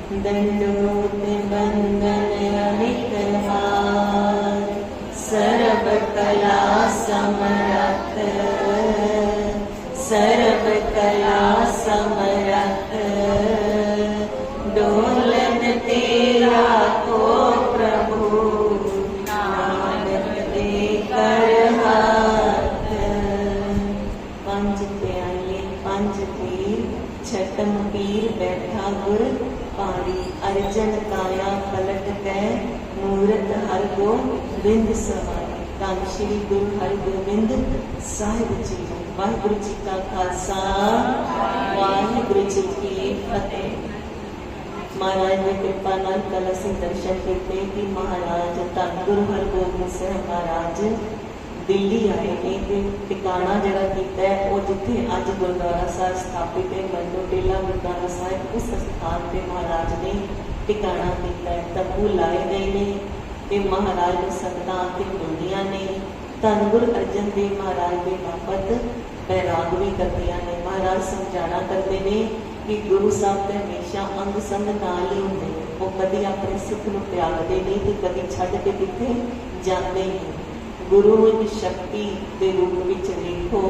दंडोत बंदन अनितहार, सर्व कला समरथ, सर्व कला समरथ। डोलन तेरा को प्रभु, नानक दे कर हाथ। पंच प्याले पंच पीर, छठम पीर बैठा गुर पारी। अर्जन काया पलट कै, मूरत हर गोबिंद सवारी। धन श्री गुरु हरगोबिंद साहिब जी। वाहिगुरु जी का खालसा, वाहिगुरु जी की फतेह। महाराज ने कृपा नाल कल असीं दर्शन किए कि महाराज धन गुरु हरगोबिंद साहिब महाराज दिल्ली आए ने ते टिकाणा जिहड़ा कीता है वो जिथे अज गुरुद्वारा साहिब स्थापित है मंडो टेला गुरुद्वारा साहिब, उस स्थान पे महाराज ने टिकाणा कीता है। तंबू लाए गए ने ते महाराज ने संगतां आके मिलदियां ने। धन गुरु अर्जन देव महाराज के बाबत बैराग भी करदियां ने। महाराज समझाना करते ने कि गुरु साहब तो हमेशा अंग संग नाल ही हुंदे ने। वो कदी अपने सिख नूं त्यागदे नहीं ते कदी छड्ड के किथे जांदे नहीं। गुरु की शक्ति के रूप विच देखो,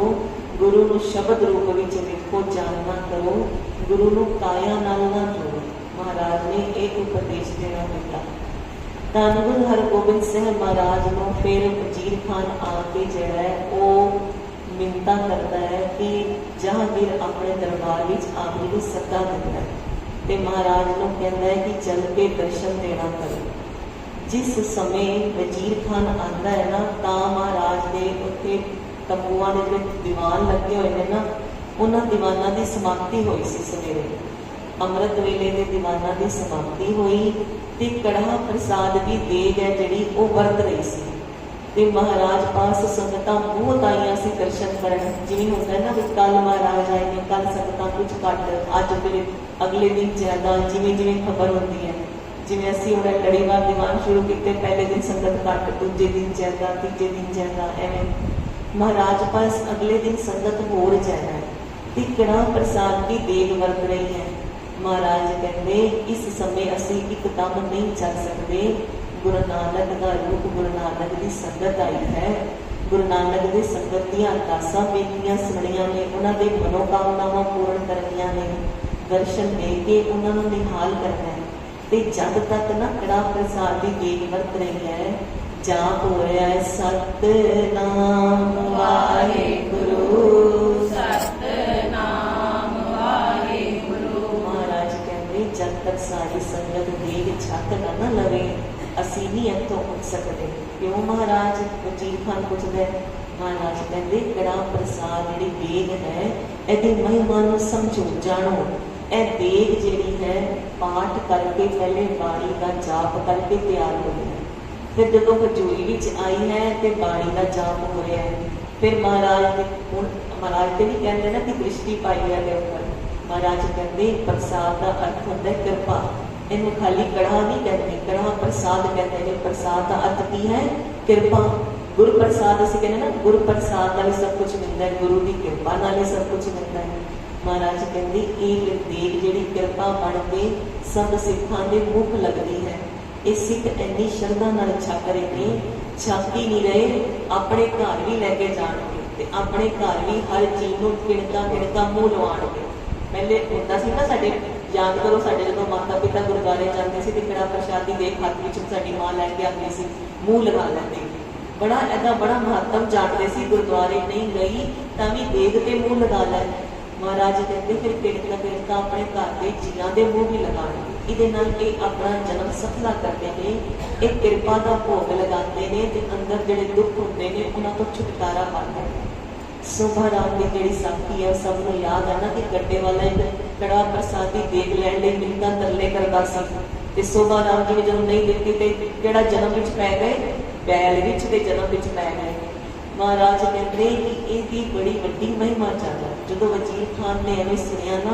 गुरु नूं शब्द रूप विच देखो, जानना करो, गुरु नूं काया नाल ना जोड़ो। महाराज ने एक उपदेश देना दिता। धन गुरु हरगोबिंद साहिब महाराज नूं फिर वजीर खान आके जिहड़ा है वो मिन्नतां करता है कि जहांगीर अपने दरबार विच आने दी सदा दिंदा है ते महाराज नूं कहंदा है कि चल के दर्शन देना करो। जिस समय वजीर खान आता है ना, तां महाराज दे उत्थे तंबूआं दे विच दीवान लगे हुए हैं ना, उन्हां दीवानां दी समाप्ति हुई सी। सवेरे अमृत वेले दे दीवानां दी समाप्ति हुई ते कड़ाह प्रसाद दी देग है जिहड़ी वो वरत रही सी ते महाराज पास संगतां बहुत आईयां सी दर्शन करन। जिवें हुंदा है ना कि कल महाराज आए ने, कल संगतां कुछ घट, अज फिर अगले दिन ज्यादा, जिवें जिवें खबर होंदी है। जिवें असीं हुण लड़ीवार दीवान शुरू किते, पहले दिन संगत घट, दूजे दिन ज्यादा, तीजे दिन ज्यादा, एवें महाराज पास अगले दिन संगत होर ज्यादा है ते कड़ाह प्रसाद की देग वरत रही है। महाराज कहते इस समय असीं एकदम नहीं चल सकते। गुरु नानक का रूप, गुरु नानक की संगत आई है। गुरु नानक की संगत दीआं अरदासां बेनतियां सुणियां ने, उन्हां दे मनोकामनावां पूर्ण करनियां ने, दर्शन दे के उन्हां नूं निहाल करना है। ते जब तक ना कड़ाह प्रसाद की देग वरत रही है, जाप हो रहा है सतनाम वाहिगुरु, सतनाम वाहिगुरु। महाराज कहते जब तक सारी संगत देग छत ना लवे असीं नहीं इत्थों उठ सकते। क्यों महाराज? वजीर खान पुछदा है। महाराज कहते कड़ाह प्रसाद जिहड़ी देग है इहदी महिमा नूं समझो, जानो। यह देग जिहड़ी है पाठ करके पहले बाणी का जाप करके तैयार हो गई है, फिर जो हजूरी विच आई है तो बाणी का जाप हो रहा है। फिर महाराज महाराज तो नहीं कहते ना कि दृष्टि पाई है ऊपर। महाराज कहते प्रसाद का अर्थ होता है कृपा। इन्हें खाली कड़ाह नहीं कहते, कड़ाह प्रसाद कहते हैं। प्रसाद का अर्थ की है? कृपा। गुरु प्रसाद असीं कहते ना, गुरु प्रसाद नाल सब कुछ मिलता है, गुरु की कृपा नाल सब कुछ मिलता है। महाराज कहते ये देग जिहड़ी कृपा बन के सब सिखां दे मुख लगती है। ये सिख इन्नी श्रद्धा नाल छक रहे हैं, छक ही नहीं रहे, अपने घर भी लैके जाणगे ते अपने घर भी हर चीज़ नूं किणका किणका मूँह लवाणगे। पहले होंदा सी ना साडे, याद करो साडे जदों माता पिता गुरुद्वारे जाते सी ते कड़ा प्रसादी देख हाथ विच साडी मां लैके आती सी, मूँह लगा लैंदी। बड़ा ऐदा बड़ा महत्व जानते सी। गुरुद्वारे नहीं गई तां भी देग ते मूँह लगा लै। महाराज कहते फिर किणका किणका अपने घर के जीआं दे मूँह भी लगाणगे। इहदे नाल ये अपना जन्म सफला करते हैं, एक किरपा का भोग लगाते हैं ते अंदर जिहड़े दुख होंदे ने उन्हां तो छुटकारा पाते हैं। शोभा राम की जिहड़ी साखी है सब नूं याद है ना कि गड्डे वाला एक कड़ा प्रसादी देग लैण लई मिन्नतां तरले करदा सी ते शोभा राम जी ने जदों नहीं दित्ती ते किहड़ा जन्म विच पै गए, बैल विच ते जन्म विच पै गए। महाराज कहते कि इसकी बड़ी वड्डी महिमा चाहता। जो वजीर खान ने एवं सुनिया ना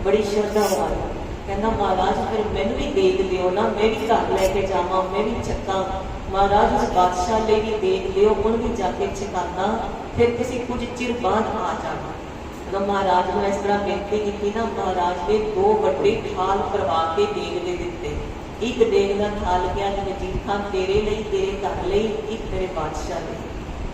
बड़ी श्रद्धा वाला कहना महाराज फिर मैनू भी देख लियो ना, मैं भी घर लैके जावा, मैं भी छक्का। महाराज उस बादशाह ले भी देख लियो, उन भी जाके छकाना, फिर किसी कुछ चिर बाद आ जाना। ਜਦੋਂ ਮਹਾਰਾਜ ਨੂੰ ਇਸ ਤਰ੍ਹਾਂ ਬੇਨਤੀ ਕੀਤੀ ਨਾ, ਮਹਾਰਾਜ ਨੇ 2 ਵੱਡੇ ਠਾਲ ਭਰਵਾ ਕੇ ਦੇਗ ਦੇ ਦਿੱਤੇ। ਇੱਕ ਦੇਗ ਦਾ ਠਾਲ ਕਿਹਾ ਕਿ ਵਜ਼ੀਰ ਖਾਨ ਤੇਰੇ ਲਈ, ਤੇਰੇ ਘਰ ਲਈ, ਇੱਕ ਤੇਰੇ ਬਾਦਸ਼ਾਹ ਲਈ।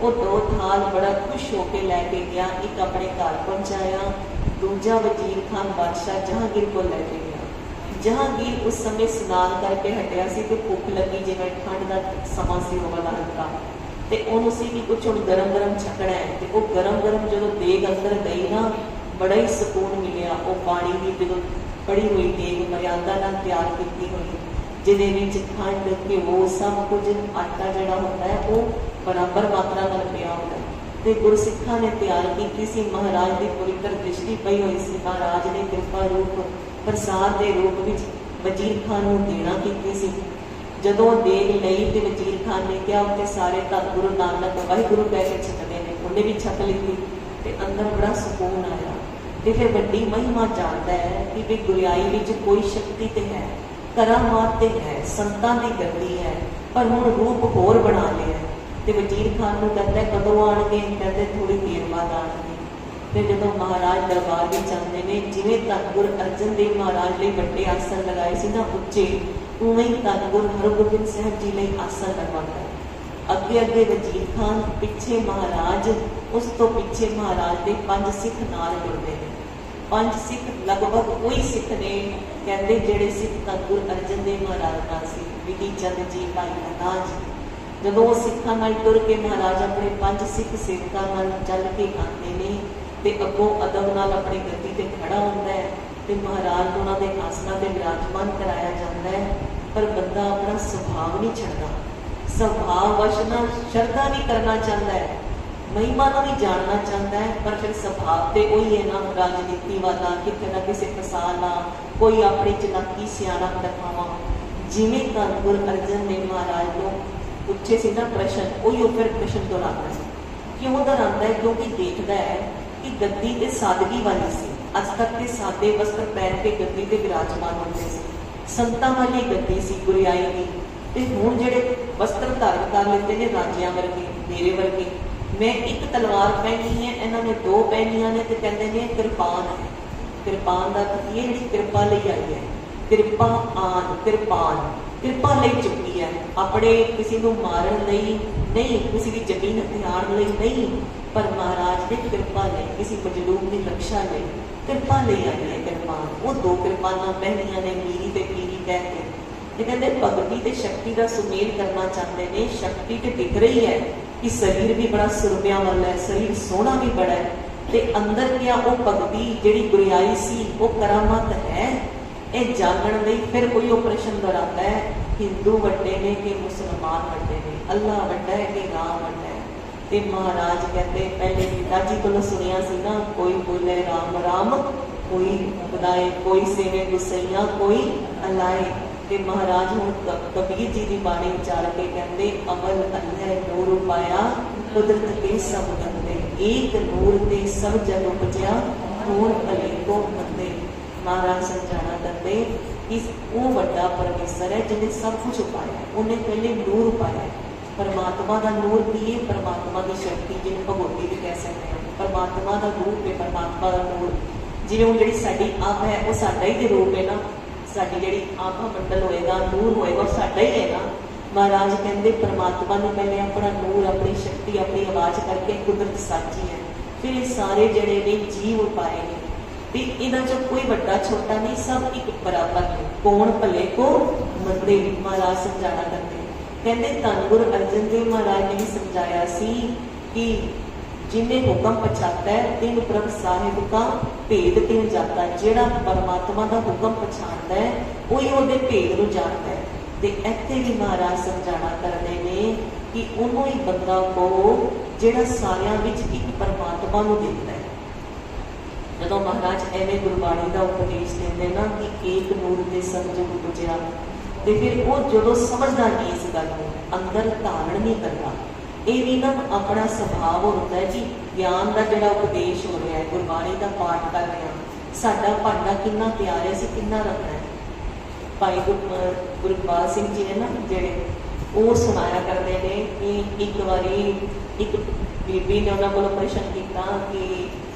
ਉਹ 2 ਠਾਲ ਬੜਾ ਖੁਸ਼ ਹੋ ਕੇ ਲੈ ਕੇ ਗਿਆ, ਇੱਕ ਆਪਣੇ ਘਰ ਪਹੁੰਚਾਇਆ, ਦੂਜਾ ਵਜ਼ੀਰ ਖਾਨ ਬਾਦਸ਼ਾਹ ਜਹਾਂਗੀਰ ਕੋਲ ਲੈ ਕੇ ਗਿਆ। ਜਹਾਂਗੀਰ ਉਸ ਸਮੇਂ ਇਸ਼ਨਾਨ ਕਰਕੇ ਹਟਿਆ ਸੀ ਤੇ ਭੁੱਖ ਲੱਗੀ, ਜਿਵੇਂ ਠੰਡ ਦਾ ਸਮਾਂ ਸੀ ਉਹ ਵਾਲਾ ਹਲਕਾ, ਤੇ ਉਹਨੂੰ ਸੀ ਕਿ ਕੁਛ ਹੁਣ ਗਰਮ ਗਰਮ ਛਕਣਾ ਹੈ। ਤੇ ਉਹ ਗਰਮ ਗਰਮ ਜਦੋਂ ਦੇਗ ਅੰਦਰ ਗਈ ਨਾ, ਬੜਾ ਹੀ ਸਕੂਨ ਮਿਲਿਆ। ਉਹ ਪਾਣੀ ਦੀ ਜਦੋਂ ਪੜੀ ਹੋਈ ਦੇਗ ਮਰਿਆਦਾ ਨਾਲ ਤਿਆਰ ਕੀਤੀ ਹੋਈ, ਜਿਹਦੇ ਵਿੱਚ ਖੰਡ, ਘਿਓ, ਸਭ ਕੁਝ, ਆਟਾ ਜਿਹੜਾ ਹੁੰਦਾ ਹੈ ਉਹ ਬਰਾਬਰ ਮਾਤਰਾ ਨਾਲ ਪਿਆ ਹੁੰਦਾ ਹੈ, ਤੇ ਗੁਰਸਿੱਖਾਂ ਨੇ ਤਿਆਰ ਕੀਤੀ ਸੀ। ਮਹਾਰਾਜ ਦੀ ਪਵਿੱਤਰ ਦ੍ਰਿਸ਼ਟੀ ਪਈ ਹੋਈ ਸੀ। ਮਹਾਰਾਜ ਨੇ ਕਿਰਪਾ ਰੂਪ ਪ੍ਰਸਾਦ ਦੇ ਰੂਪ ਵਿੱਚ ਵਜ਼ੀਰ ਖਾਨ ਨੂੰ ਦੇਣਾ ਕੀਤੀ ਸੀ। ਜਦੋਂ ਦੇਗ ਲਈ ਤੇ ਵਜ਼ੀਰ ਖਾਨ ਨੇ ਕਿਹਾ, ਉੱਥੇ ਸਾਰੇ ਧੰਨ ਗੁਰੂ ਨਾਨਕ ਵਾਹਿਗੁਰੂ ਕਹਿ ਕੇ ਛਕਦੇ ਨੇ, ਉਹਨੇ ਵੀ ਛਕ ਲਿੱਤੀ ਤੇ ਅੰਦਰ ਬੜਾ ਸਕੂਨ ਆਇਆ। ਤੇ ਫਿਰ ਵੱਡੀ ਮਹਿਮਾ ਜਾਣਦਾ ਹੈ ਕਿ ਵੀ ਗੁਰਿਆਈ ਵਿੱਚ ਕੋਈ ਸ਼ਕਤੀ ਤੇ ਹੈ, ਕਰਾਮਾਤ ਤੇ ਹੈ, ਸੰਤਾਂ ਦੀ ਗੱਦੀ ਹੈ, ਪਰ ਹੁਣ ਰੂਪ ਹੋਰ ਬਣਾ ਲਿਆ। ਤੇ ਵਜ਼ੀਰ ਖਾਨ ਨੂੰ ਕਹਿੰਦਾ ਕਦੋਂ ਆਣਗੇ? ਕਹਿੰਦੇ ਥੋੜੀ ਦੇਰ ਬਾਅਦ ਆਣਗੇ। ਤੇ ਜਦੋਂ ਮਹਾਰਾਜ ਦਰਬਾਰ ਵਿੱਚ ਆਉਂਦੇ ਨੇ, ਜਿਵੇਂ ਧੰਨ ਗੁਰੂ ਅਰਜਨ ਦੇਵ ਮਹਾਰਾਜ ਲਈ ਵੱਡੇ ਆਸਣ ਲਗਾਏ ਸੀ ਨਾ ਉੱਚੇ, ਉਵੇਂ ਹੀ ਧੰਨ ਗੁਰੂ ਹਰਗੋਬਿੰਦ ਸਾਹਿਬ ਜੀ ਲਈ ਆਸਣ ਲਗਵਾਉਂਦਾ ਹੈ। ਅੱਗੇ ਅੱਗੇ ਵਜ਼ੀਰ ਖਾਨ, ਪਿੱਛੇ ਮਹਾਰਾਜ, ਉਸ ਤੋਂ ਪਿੱਛੇ ਮਹਾਰਾਜ ਦੇ 5 ਸਿੱਖ ਨਾਲ ਜੁੜਦੇ ਨੇ। 5 ਸਿੱਖ ਲਗਭਗ ਉਹੀ ਸਿੱਖ ਨੇ, ਕਹਿੰਦੇ ਜਿਹੜੇ ਸਿੱਖ ਧੰਨ ਗੁਰੂ ਅਰਜਨ ਦੇਵ ਮਹਾਰਾਜ ਨਾਲ ਸੀ, ਵਿਧੀ ਚੰਦ ਜੀ, ਭਾਈ ਮਹਿਤਾਜ ਜੀ। ਜਦੋਂ ਉਹ ਸਿੱਖਾਂ ਨਾਲ ਤੁਰ ਕੇ ਮਹਾਰਾਜ ਆਪਣੇ 5 ਸਿੱਖ ਸੇਵਕਾਂ ਨਾਲ ਚੱਲ ਕੇ ਆਉਂਦੇ ਨੇ, ਤੇ ਅੱਗੋਂ ਅਦਬ ਨਾਲ ਆਪਣੀ ਗੱਦੀ ਤੇ ਖੜਾ ਹੁੰਦਾ ਹੈ, ਤੇ ਮਹਾਰਾਜ ਨੂੰ ਉਹਨਾਂ ਦੇ ਆਸਣਾਂ ਤੇ ਵਿਰਾਜਮਾਨ ਕਰਾਇਆ ਜਾਂਦਾ ਹੈ। ਪਰ ਬੰਦਾ ਆਪਣਾ ਸੁਭਾਵ ਨਹੀਂ ਛੱਡਦਾ, ਸੁਭਾਵ ਵਸ਼ ਨਾਲ ਸ਼ਰਧਾ ਨਹੀਂ ਕਰਨਾ ਚਾਹੁੰਦਾ ਹੈ, ਮਹਿਮਾ ਨੂੰ ਵੀ ਜਾਣਨਾ ਚਾਹੁੰਦਾ ਹੈ, ਪਰ ਫਿਰ ਸੁਭਾਵ ਤੇ ਉਹੀ ਹੈ ਨਾ, ਰਾਜਨੀਤੀ ਵਾਲਾ, ਕਿਤੇ ਨਾ ਕਿਸੇ ਫਸਾਨਾ, ਕੋਈ ਆਪਣੀ ਚਲਾਕੀ ਸਿਆਣਾ ਦਿਖਾਵਾ। ਜਿਵੇਂ ਧੰਨ ਗੁਰੂ ਅਰਜਨ ਦੇਵ ਮਹਾਰਾਜ ਨੂੰ ਪੁੱਛੇ ਸੀ ਨਾ ਪ੍ਰਸ਼ਨ, ਉਹੀ ਉਹ ਫਿਰ ਪ੍ਰਸ਼ਨ ਦੁਹਰਾਉਂਦਾ ਹੈ। ਕਿਉਂ ਦੁਹਰਾਉਂਦਾ ਹੈ? ਕਿਉਂਕਿ ਦੇਖਦਾ ਹੈ ਕਿ ਗੱਦੀ ਤੇ ਸਾਦਗੀ ਵਾਲੀ ਸੀ। ਅੱਜ ਤੱਕ ਤੇ ਸਾਦੇ ਵਸਤਰ ਪਹਿਨ ਕੇ ਗੱਦੀ ਤੇ ਵਿਰਾਜਮਾਨ ਹੁੰਦੇ ਸੀ, ਸੰਤਾਂ ਵਾਲੀ ਗੱਦੀ ਸੀ ਗੁਰਿਆਈ ਦੀ। ਤੇ ਹੁਣ ਜਿਹੜੇ ਵਸਤਰ ਧਾਰਨ ਕਰ ਲੈਂਦੇ ਨੇ ਰਾਜਿਆਂ ਵਰਗੇ, ਮੇਰੇ ਵਰਗੇ। ਮੈਂ ਇੱਕ ਤਲਵਾਰ ਪਹਿਨੀ ਹੈ, ਇਹਨਾਂ ਨੇ 2 ਪਹਿਨੀਆਂ ਨੇ, ਤੇ ਕਹਿੰਦੇ ਨੇ ਕਿਰਪਾਨ ਹੈ। ਕਿਰਪਾਨ ਦਾ ਅਰਥ ਇਹ ਜਿਹੜੀ ਕਿਰਪਾ ਲਈ ਆਈ ਹੈ, ਕਿਰਪਾ ਆਨ, ਕਿਰਪਾਨ ਕਿਰਪਾ ਲਈ ਚੁੱਕੀ ਹੈ, ਆਪਣੇ ਕਿਸੇ ਨੂੰ ਮਾਰਨ ਲਈ ਨਹੀਂ, ਕਿਸੇ ਦੀ ਜ਼ਮੀਨ ਹਥਿਆਉਣ ਲਈ ਨਹੀਂ, ਪਰ ਮਹਾਰਾਜ ਨੇ ਕਿਰਪਾ ਲਈ, ਕਿਸੇ ਮਜਲੂਮ ਦੀ ਰਕਸ਼ਾ ਲਈ ਕਿਰਪਾ ਲਈ ਆਈ ਹੈ ਕਿਰਪਾਨ। ਉਹ 2 ਕਿਰਪਾਨਾਂ ਪਹਿਨੀਆਂ ਨੇ, ਮੀਰੀ ਤੇ ਪੀਰੀ ਕਹਿ ਕੇ। ਤੇ ਕਹਿੰਦੇ ਭਗਤੀ ਤੇ ਸ਼ਕਤੀ ਦਾ ਸੁਮੇਲ ਕਰਨਾ ਚਾਹੁੰਦੇ ਨੇ। ਸ਼ਕਤੀ ਤੇ ਦਿਖ ਰਹੀ ਹੈ ਕਿ ਸਰੀਰ ਵੀ ਬੜਾ ਸੁਰਮਿਆਂ ਵਾਲਾ ਹੈ, ਸਰੀਰ ਸੋਹਣਾ ਵੀ ਬੜਾ ਹੈ, ਤੇ ਅੰਦਰ ਕਿਆ ਉਹ ਭਗਤੀ ਜਿਹੜੀ ਗੁਰਿਆਈ ਸੀ, ਉਹ ਕਰਾਮਾਤ ਹੈ। ਇਹ ਜਾਣਨ ਲਈ ਫਿਰ ਕੋਈ ਉਹ ਪ੍ਰਸ਼ਨ ਦੁਹਰਾਉਂਦਾ ਹੈ, ਹਿੰਦੂ ਵੱਡੇ ਨੇ ਕਿ ਮੁਸਲਮਾਨ ਵੱਡੇ ਨੇ, ਅੱਲਾ ਵੱਡਾ ਹੈ ਕਿ ਰਾਮ ਵੱਡਾ ਹੈ? ਤੇ ਮਹਾਰਾਜ ਕਹਿੰਦੇ, ਪਹਿਲੇ ਪਿਤਾ ਜੀ ਕੋਲੋਂ ਸੁਣਿਆ ਸੀ ਨਾ, ਕੋਈ ਬੋਲੇ ਰਾਮ ਰਾਮ, ਕੋਈ ਬੁਲਾਏ, ਕੋਈ ਸੇਵੇ ਗੁਸਈਆਂ, ਕੋਈ ਅਲਾਏ। ਤੇ ਮਹਾਰਾਜ ਹੁਣ ਕਬੀਰ ਜੀ ਦੀ ਬਾਣੀ ਉਚਾਰ ਕੇ ਕਹਿੰਦੇ, ਅਮਲ ਅੱਲ੍ਹੈ ਨੂਰ ਪਾਇਆ, ਕੁਦਰਤ ਕੇ ਸਭ ਬੰਦੇ, ਏਕ ਨੂਰ ਤੇ ਸਭ ਜਗ ਉਪਜਿਆ, ਹੋਰ ਭਲੇ ਕੋ ਬੰਦੇ। ਮਹਾਰਾਜ ਸਮਝਾਣਾ ਕਰਦੇ ਕਿ ਉਹ ਵੱਡਾ ਪਰਮੇਸ਼ਰ ਹੈ ਜਿਹਨੇ ਸਭ ਕੁਝ ਉਪਾਇਆ। ਉਹਨੇ ਪਹਿਲੇ ਨੂਰ ਪਾਇਆ। ਪਰਮਾਤਮਾ ਦਾ ਨੂਰ ਕੀ ਹੈ? ਪਰਮਾਤਮਾ ਦੀ ਸ਼ਕਤੀ, ਜਿਹਨੂੰ ਭਗਵਤੀ ਵੀ ਕਹਿ ਸਕਦੇ ਹਾਂ। ਪਰਮਾਤਮਾ ਦਾ ਰੂਪ ਹੈ, ਪਰਮਾਤਮਾ ਦਾ ਨੂਰ। ਜਿਵੇਂ ਹੁਣ ਜਿਹੜੀ ਸਾਡੀ ਅੱਖ ਹੈ, ਉਹ ਸਾਡਾ ਹੀ ਤੇ ਰੂਪ ਹੈ ਨਾ। ਸਾਡੀ ਜਿਹੜੀ ਆਭਾ ਮੰਡਲ ਹੋਏਗਾ, ਨੂਰ ਹੋਏਗਾ, ਉਹ ਸਾਡਾ ਹੀ ਹੈ ਨਾ। ਮਹਾਰਾਜ ਕਹਿੰਦੇ ਪਰਮਾਤਮਾ ਨੇ ਪਹਿਲੇ ਆਪਣਾ ਨੂਰ, ਆਪਣੀ ਸ਼ਕਤੀ, ਆਪਣੀ ਆਵਾਜ਼ ਕਰਕੇ ਕੁਦਰਤ ਸਾਜੀ ਹੈ। ਫਿਰ ਇਹ ਸਾਰੇ ਜਿਹੜੇ ਨੇ ਜੀਵ ਉਪਾਏ ਨੇ, ਤੇ ਇਹਨਾਂ ਚੋਂ ਕੋਈ ਵੱਡਾ ਛੋਟਾ ਨਹੀਂ, ਸਭ ਇੱਕ ਬਰਾਬਰ ਨੇ। ਕੌਣ ਭਲੇ ਕੋ ਮੰਦੇ, ਮਹਾਰਾਜ ਸਮਝਾਣਾ ਕਰਦੇ। ਕਹਿੰਦੇ ਧੰਨ ਗੁਰੂ ਅਰਜਨ ਦੇਵ ਮਹਾਰਾਜ ਨੇ ਵੀ ਸਮਝਾਇਆ ਸੀ ਕਿ ਜਿਨੇ ਹੁਕਮ ਪਛਾਤਾ ਹੈ, ਤਿੰਨ ਪ੍ਰਭ ਸਾਹਿਬ ਦਾ ਭੇਦ ਤਿੰਨ ਜਾਤਾ। ਜਿਹੜਾ ਪਰਮਾਤਮਾ ਦਾ ਹੁਕਮ ਪਛਾਣਦਾ ਹੈ, ਉਹੀ ਉਹਦੇ ਭੇਦ ਨੂੰ ਜਾਣਦਾ ਹੈ। ਤੇ ਇੱਥੇ ਵੀ ਮਹਾਰਾਜ ਸਮਝਾਣਾ ਕਰਦੇ ਨੇ ਕਿ ਉਹਨੂੰ ਹੀ ਬੰਦਾ ਕਹੋ ਜਿਹੜਾ ਸਾਰਿਆਂ ਵਿੱਚ ਇੱਕ ਪਰਮਾਤਮਾ ਨੂੰ ਦੇਖਦਾ ਹੈ। ਜਦੋਂ ਮਹਾਰਾਜ ਐਵੇਂ ਗੁਰਬਾਣੀ ਦਾ ਉਪਦੇਸ਼ ਦਿੰਦੇ ਨਾ ਕਿ ਏਕ ਨੂਰ ਤੇ ਸਭ ਜਗ ਉਪਜਿਆ, ਤੇ ਫਿਰ ਉਹ ਜਦੋਂ ਸਮਝਦਾ ਨਹੀਂ ਇਸ ਗੱਲ ਨੂੰ, ਅੰਦਰ ਧਾਰਨ ਨਹੀਂ ਕਰਦਾ। ਇਹ ਵੀ ਨਾ ਆਪਣਾ ਸੁਭਾਅ ਹੁੰਦਾ ਹੈ ਜੀ। ਗਿਆਨ ਦਾ ਜਿਹੜਾ ਉਪਦੇਸ਼ ਹੋ ਰਿਹਾ ਹੈ, ਗੁਰਬਾਣੀ ਦਾ ਪਾਠ ਕਰ ਰਹੇ ਹਾਂ, ਸਾਡਾ ਭਾਂਡਾ ਕਿੰਨਾ ਪਿਆਰ ਹੈ, ਅਸੀਂ ਕਿੰਨਾ ਰੱਖਣਾ ਹੈ। ਭਾਈ ਗੁਰਪਾਲ ਸਿੰਘ ਜੀ ਨੇ ਨਾ ਜਿਹੜੇ, ਉਹ ਸੁਣਾਇਆ ਕਰਦੇ ਨੇ ਕਿ ਇੱਕ ਵਾਰੀ ਇੱਕ ਬੀਬੀ ਨੇ ਉਹਨਾਂ ਕੋਲੋਂ ਪ੍ਰਸ਼ਨ ਕੀਤਾ ਕਿ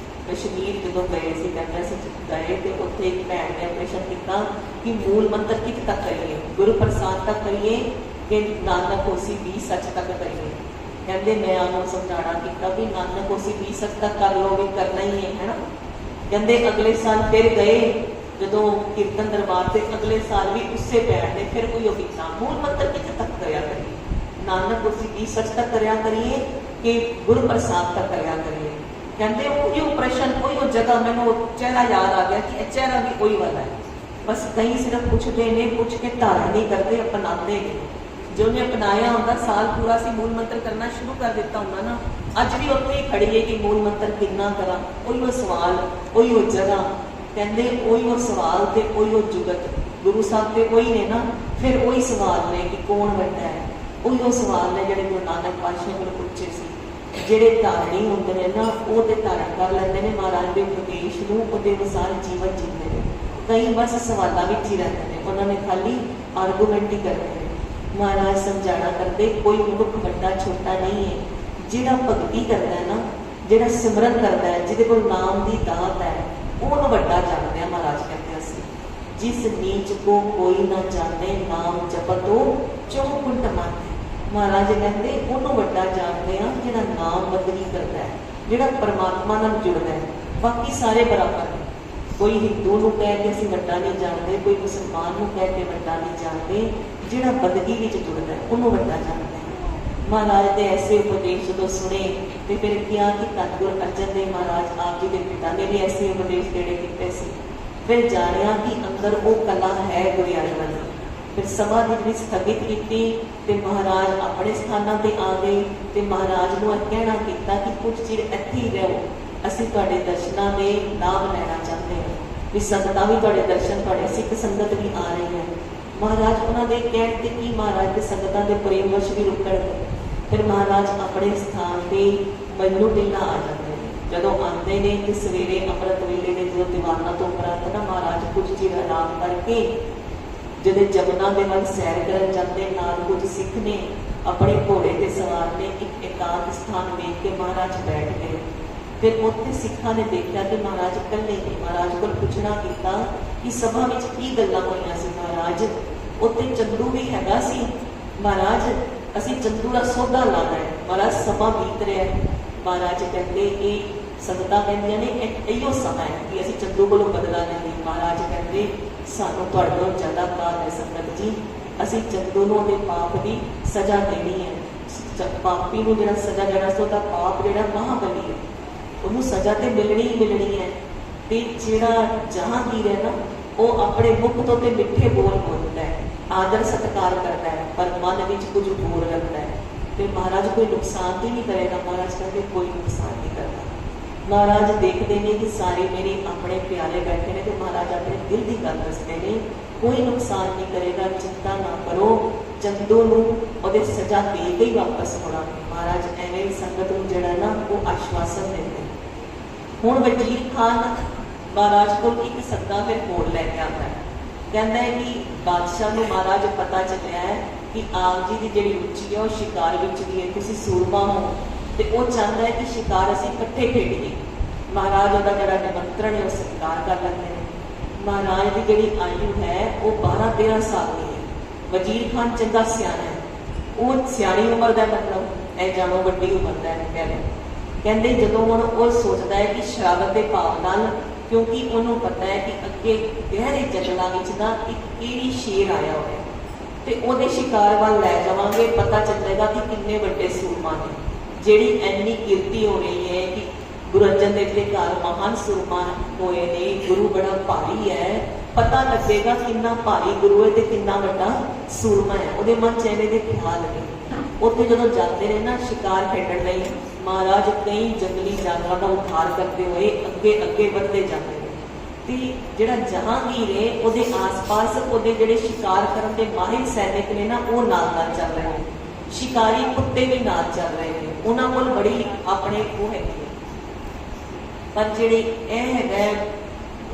कश्मीर जो गए सी कहते ਅਸੀਂ गए तो उत्थे एक भैन ने ऑपरेशन किया कि मूल मंत्र कित तक करिए, गुरु प्रसाद तक करिए कि नानक होसी 20 सच तक करिए। कहते मैं उन्होंने समझाना किया कि नानक होसी 20 सच तक कर लो, भी करना ही है ना। कहते अगले साल फिर गए जो कीर्तन दरबार से, अगले साल भी उससे भैन ने फिर कोई किया मूल मंत्र कित तक करया करिए, नानक होसी 20 सच तक करया करिए कि गुरु प्रसाद तक करया करिए। कहते वही ऑपरेशन वही जगह मैंने चेहरा याद आ गया कि चेहरा भी वही वाला है। बस कई सिर्फ पूछते ने, पूछ के धारण नहीं करते, अपनाते नहीं। जो ने अपनाया होंगे साल पूरा सी मूल मंत्र करना शुरू कर दिता होंगे ना, अज भी उत्थे ही खड़ी है कि मूल मंत्र कितना करा, वही सवाल वही जगह। कहते वही सवाल तो वही जुगत, गुरु साहब तो वही ने ना, फिर वही सवाल ने कि कौन वड्डा है, वही सवाल ने जिहड़े गुरु नानक पातशाह कोल पूछे सी। ਜਿਹੜੇ ਧਾਰਨੀ ਹੁੰਦੇ ਨੇ ਨਾ ਉਹ ਤੇ ਧਾਰਨ ਕਰ ਲੈਂਦੇ ਨੇ ਮਹਾਰਾਜ ਦੇ ਉਪਦੇਸ਼ ਨੂੰ, ਉਹਦੇ ਅਨੁਸਾਰ ਜੀਵਨ ਜੀਂਦੇ ਨੇ। ਕਈ ਬਸ ਸਵਾਲਾਂ ਵਿੱਚ ਹੀ ਰਹਿੰਦੇ ਨੇ, ਉਹਨਾਂ ਨੇ ਖਾਲੀ ਆਰਗੂਮੈਂਟ ਹੀ ਕਰਨੇ ਨੇ। ਮਹਾਰਾਜ ਸਮਝਾਣਾ ਕਰਦੇ ਕੋਈ ਮਨੁੱਖ ਵੱਡਾ ਛੋਟਾ ਨਹੀਂ ਹੈ। ਜਿਹੜਾ ਭਗਤੀ ਕਰਦਾ ਹੈ ਨਾ, ਜਿਹੜਾ ਸਿਮਰਨ ਕਰਦਾ ਹੈ, ਜਿਹਦੇ ਕੋਲ ਨਾਮ ਦੀ ਦਾਤ ਹੈ, ਉਹਨੂੰ ਵੱਡਾ ਜਾਣਦੇ ਆ। ਮਹਾਰਾਜ ਕਹਿੰਦੇ ਅਸੀਂ ਜਿਸ ਨੀਚ ਕੋ ਕੋਈ ਨਾ ਜਾਣੇ, ਨਾਮ ਜਪਤੋ ਚੌਕੁੰਟ ਮਾਤੇ। महाराज कहते उन्होंने वड्डा जानते हैं जिहड़ा नाम बदली करता है, जिहड़ा परमात्मा नाल जुड़ता है। बाकी सारे बराबर हैं। कोई हिंदू नूं कह के असीं वड्डा नहीं जानते, कोई मुसलमान नूं कह के वड्डा नहीं जानते, जिहड़ा बदगी विच जुड़ता है उन्होंने वड्डा जानते हैं। महाराज के ऐसे उपदेश जो सुने तो फिर किया कि धन गुरु अर्जन देव महाराज आप जी के पिता ने भी ऐसे उपदेश देने कीते सी। फिर जानिया कि अंदर वो कला है गुरियाई वाली। फिर सभा जी स्थगित की ते महाराज अपने स्थानों पर आ गए तो महाराज को कहना किया कि कुछ चिर इत्थे ही रहो, असीं तुहाडे दर्शनां दे लाभ लेना चाहते हैं, भी संगतां भी तुहाडे दर्शन, तुहाडे सिख संगत भी आ रही है। महाराज उन्होंने कहण ते कि महाराज के संगतां दे प्रेम वश भी रुकण गए। फिर महाराज अपने स्थान पर मन्नू टिल्ला आ जाते हैं। जदों आते हैं तो सवेरे अमृत वेले ने जो दीवाना तो उपरंत ना महाराज कुछ चिर आराम करके जब जमुना के वल सैर करन जाते, नाल कुछ सिख ने अपने घोड़े के सवार ने एक एकांत स्थान वेख के महाराज बैठ गए। फिर उत्थे सिखा ने देखा कि महाराज कल्ले ने। महाराज को पूछना किया कि सभा में की गल्लां होईयां सी। महाराज उत्थे चंदू भी हैगा सी, महाराज असीं चंदू का सौदा लाना है, महाराज सभा बीत रहा है। महाराज कहते ये संगतां कहंदियां ने इहो समय है कि असीं चंदू कोलों बदला नहीं। महाराज कहते सानू तुहाडे नालों ज़्यादा पाप है संगत जी, असीं चंदू नूं उहदे पाप की सज़ा देनी है। पापी नूं जिहड़ा सज़ा देना सो तां पाप जिहड़ा महाबली है, उहनूं सज़ा तो मिलनी ही मिलनी है। ते जिहड़ा जहांगीर है ना वो अपने मुख तो ते मिठे बोल बोलता है, आदर सत्कार करता है, पर मन विच कुछ बोल रखता है। तो महाराज कोई नुकसान तो नहीं करेगा। महाराज कहते कोई नुकसान नहीं करता। महाराज देखते हैं कि सारे मेरे अपने प्यारे बैठे ने, तो महाराज अपने दिल की गल दसते हैं कोई नुकसान नहीं करेगा, चिंता ना करो, चंदू नूं उहदे सज़ा दे के ही वापस होना। महाराज एवें संगत नूं जिहड़ा ना वो आश्वासन देते। हुण वजीर खान महाराज को एक सद्दा फिर कोल लैके आता है, कहता है कि बादशाह नूं महाराज पता चलिया है कि आप जी की जिहड़ी रुचि है वो शिकार विच भी है, तुसीं सूरमा हो, तो वह चाहता है कि शिकार असीं इकट्ठे खेडीए। महाराज उहदा जिहड़ा निमंत्रण है वह स्वीकार कर लेंदे ने। महाराज की जिहड़ी आयु है वो 12-13 साल की है। वजीर खान चंगा सियाना है, वो सियाणी उम्र का मतलब ऐ जानो वड्डी उम्र का है। पहले कहते जदों हुण वो सोचता है कि शराबत के भाव नाल, क्योंकि उन्होंने पता है कि अगे गहरे जंगलों में ना एक किहड़ी शेर आया होया ते उहदे शिकार वाल लै जावांगे, पता चलेगा कि किन्ने वड्डे सूरमा ने। जिहड़ी इन्नी कीर्ति हो रही है कि गुरु अर्जन देव के घर महान सूरमा होए ने, गुरु बड़ा भारी है, पता लगेगा कितना भारी गुरु है तो कितना वड्डा सूरमा है। उहदे मन च इहदे ख्याल ने। उत्थे जदों जाते हैं ना शिकार खेडण लई, महाराज कई जंगली जानवरों का उद्धार करते हुए अगे अगे बढ़ते जाते हैं। तो जिहड़ा जहांगीर है उहदे आस पास उहदे जिहड़े शिकार करन दे माहिर सैनिक ने ना वो नाल नाल चल रहे हैं, शिकारी कुत्ते भी नाल चल रहे हैं, उन्हां कोल बड़ी अपने वो है। पर जिहड़े यह है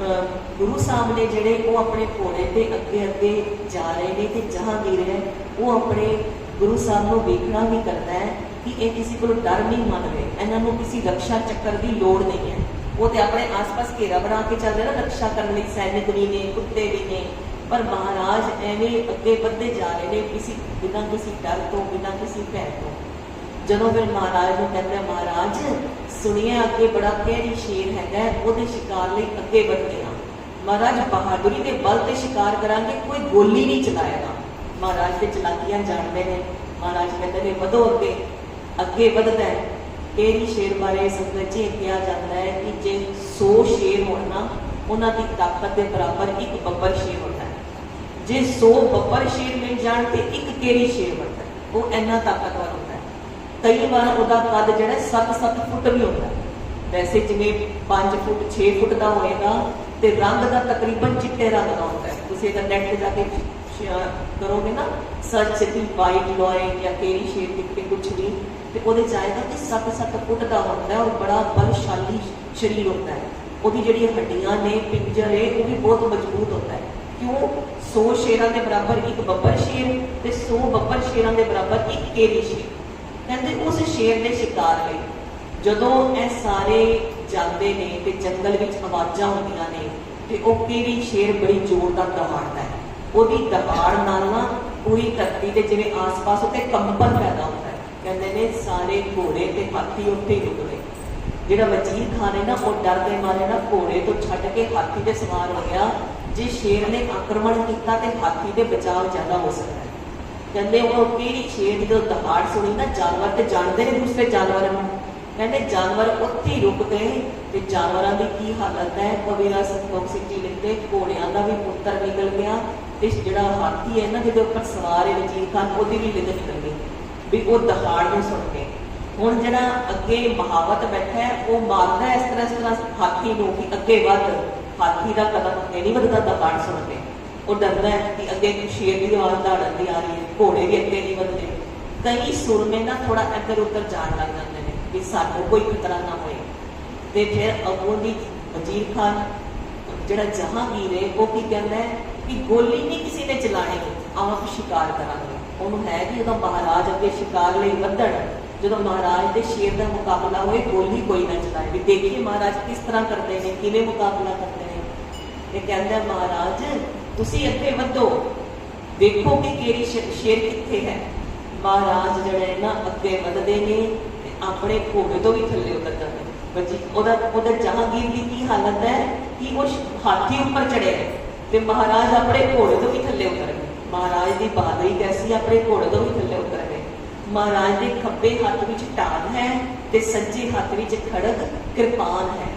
गुरु साहब ने जिहड़े वो अपने घोड़े ते अगे अगे जा रहे हैं, तो जहांगीर है वो अपने गुरु साहब को देखना भी करता है कि ये किसी को डर नहीं मान रहे, इन्हों किसी रक्षा चक्कर की लोड़ नहीं है। वो तो अपने आस पास घेरा बना के चलते ना, रक्षा करने लिए सैनिक भी ने, कुत्ते भी ने, पर महाराज एवं अगे बढ़ते जा रहे हैं किसी बिना किसी डर तो, बिना किसी भय तो। जदों फिर महाराज को कहते हैं, महाराज सुनिए अगे बड़ा कहरी शेर है, वो शिकार लिए अगे बढ़ते हैं। महाराज बहादुरी के बल से शिकार करांगे, कोई गोली नहीं चलाएगा। महाराज के चलाकियां जानते हैं। महाराज कहते हैं वधो अगे, अगे बढ़ता है। कहरी शेर बारे संगत जी कहा जाता है कि जे 100 शेर होना, उन्होंने ताकत के बराबर एक बब्बर शेर होता है। जे 100 बब्बर शेर मिल जान तो एक कहरी शेर बनता है, वो इन्ना ताकतवर होता है। कई बार उसका कद जो 7-7 फुट भी होता है। वैसे जिमें 5 फुट 6 फुट का होएगा तो रंग का तकरीबन चिट्टे रंग का होता है। तुम अगर नैट पर जाके करोगे ना सर्च की वाइट लॉयन या कहरी शेर दिखते कुछ भी, तो वो आएगा कि 7-7 फुट का होता है और बड़ा बलशाली शरीर होता है। वो जी हड्डियां ने, पिंजर है, वो भी बहुत मजबूत होता है। क्यों? 100 शेरों के बराबर एक बब्बर शेर तो 100 बब्बर शेरों के बराबर एक कहरी शेर। कहते उस शेर के शिकार में जदों ये सारे जाते हैं तो जंगल में आवाज़ा होंदियां ने, तो वह कहरी शेर बड़ी जोरदार दहाड़ता है। वही दहाड़ नाल ना पूरी धरती के जिवें आस पास उत्ते कंपन पैदा होता है। कहते हैं सारे घोड़े ते हाथी उत्ते ही रुक गए। जिहड़ा वजीर खान है ना, वो डर के मारे ना घोड़े तो छड्ड के हाथी ते सवार हो गया। जे शेर ने आक्रमण किया तो हाथी के बचाव ज़्यादा हो सकता है। कहते वो कहरी शेर की जो दहाड़ सुनी ना, जानवर तो जानते हैं दूसरे जानवर में, कहते जानवर उत्थे ही रुक गए। तो जानवरों की की हालत है, कबीरा संतोख सिंह जी लिखते घोड़िया का भी पुत्र निकल गया, इस जोड़ा हाथी है ना जिसके उपर सवार है वजीर खान, वो भी लिद निकल गई भी वो दहाड़ में सुन के। हुण जिहड़ा अगे महावत बैठा है वो मारता है इस तरह हाथी को कि अगे वध। हाथी का कदम अगे नहीं बढ़ता दहाड़ सुन के, वो डरता है कि अगे शेर की आवाज़ दहाड़न की आ रही है, घोड़े भी अगे नहीं बढ़ते। कई सुरमे ना थोड़ा इधर उधर जान लग जाते हैं कि सानू कोई खतरा ना होए। तो फिर अगों की वजीर खान जिहड़ा जहांगीर है वो की कहता है कि गोली नहीं किसी ने चलानी, आप शिकार करांगे। उन्होंने है कि जो महाराज अगे शिकार लिए वधण, जो महाराज के शेर का मुकाबला होए गोली कोई ना चलाए। भी देखिए महाराज किस तरह करते हैं, किवें मुकाबला करते हैं। ये कहता है महाराज तुसी अगे वधो, देखो कि कहरी शेर कित्थे है। महाराज जिहड़े ना अगे वधदे ने अपने घोड़े तो भी थल्ले उतर जाते हैं। जहांगीर की हालत है कि वो हाथी ऊपर चढ़े है तो महाराज अपने घोड़े तो भी थल्ले उतर गए। महाराज की बहादुरी कैसी, अपने घोड़े तो भी थल्ले उतर गए। महाराज के खब्बे हाथ में ढाल है तो सज्जे हाथ में खड़क कृपान है।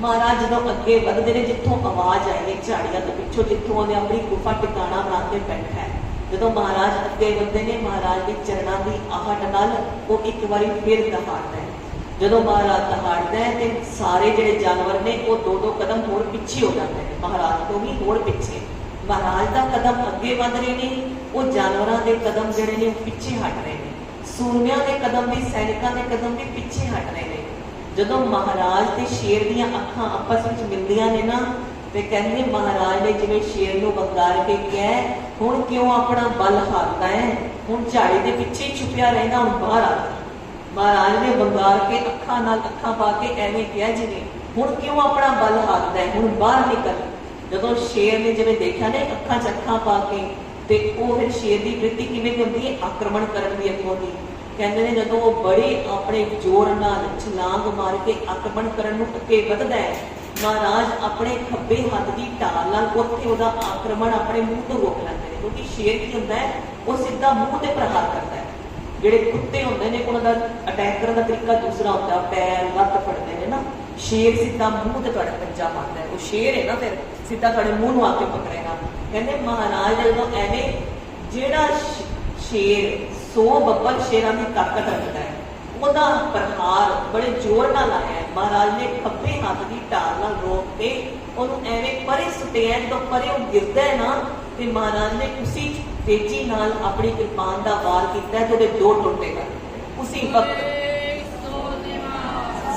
महाराज जो अगे बढ़ते हैं जितों आवाज़ आई है झाड़िया तो पिछों, जितों उन्हें अपनी गुफा टिकाणा बना के बैठा है। जो महाराज अगे बढ़ते हैं महाराज के चरणों की आहट नाल वो एक बार फिर दहाड़ता है। जो महाराज दहाड़ता है तो सारे जोड़े जानवर ने वो 2-2 कदम होर पिछे हो जाते हैं, महाराज तो भी होर पिछे। महाराज का कदम अगे बढ़ रहे हैं, वो जानवरों के कदम जोड़े ने पिछे हट रहे हैं। सूरमिया के कदम भी, सैनिकों के कदम भी पिछे हट रहे हैं। जो महाराज के शेर दियां अखां आपस में मिलदियां ने ना, तो कहते महाराज ने जिवें शेर को बंगार के कहा हुण क्यों अपना बल हारता है, हुण झाड़ी के पिछे छुपिया रहना, हुण बाहर आ। महाराज ने बंगार के अखां नाल अखां पा के एवें कहा जिवें हुण क्यों अपना बल हारता है, हुण बाहर निकल। जो शेर ने जिवें देखा ने अखां च अखां पा के, तो वो फिर शेर की वृत्ति किवें होंदी है आक्रमण करन दी अगों दी। कहते हैं जो वो बड़े अपने जोर नाल छलांग मार के आक्रमण करन नूं अगे वधदा है, महाराज अपने खब्बे हाथ की ढाल नाल उत्थे उहदा आक्रमण अपने मुंह तो रोक लैंदे ने। क्योंकि शेर की होंदा है वो सीधा मुंह ते प्रहार करता है। जिहड़े कुत्ते होंदे ने उन्हां दा अटैक करन दा तरीका दूसरा होंदा, पैर लत्त फड़दे ने ना। शेर सीधा मुंह ते तुहाडा पंजा मारदा है, वो शेर है ना, फिर सीधा तुहाडे मुंह नूं आके पकड़ेगा। कहंदे महाराज जदों एवें जिहड़ा शेर 100 बब्बर शेरां की ताकत रखता है, ਉਹਦਾ प्रहार बड़े जोर नाल आया है। महाराज ने खब्बे हाथ की ढाल नाल रोक के ਉਹਨੂੰ ਐਵੇਂ परे सुटिया। जो परे वो गिरदा है ना, तो महाराज ने उसी तेजी नाल अपनी कृपान का वार किया तो दो टुटे गए उसी वक्त।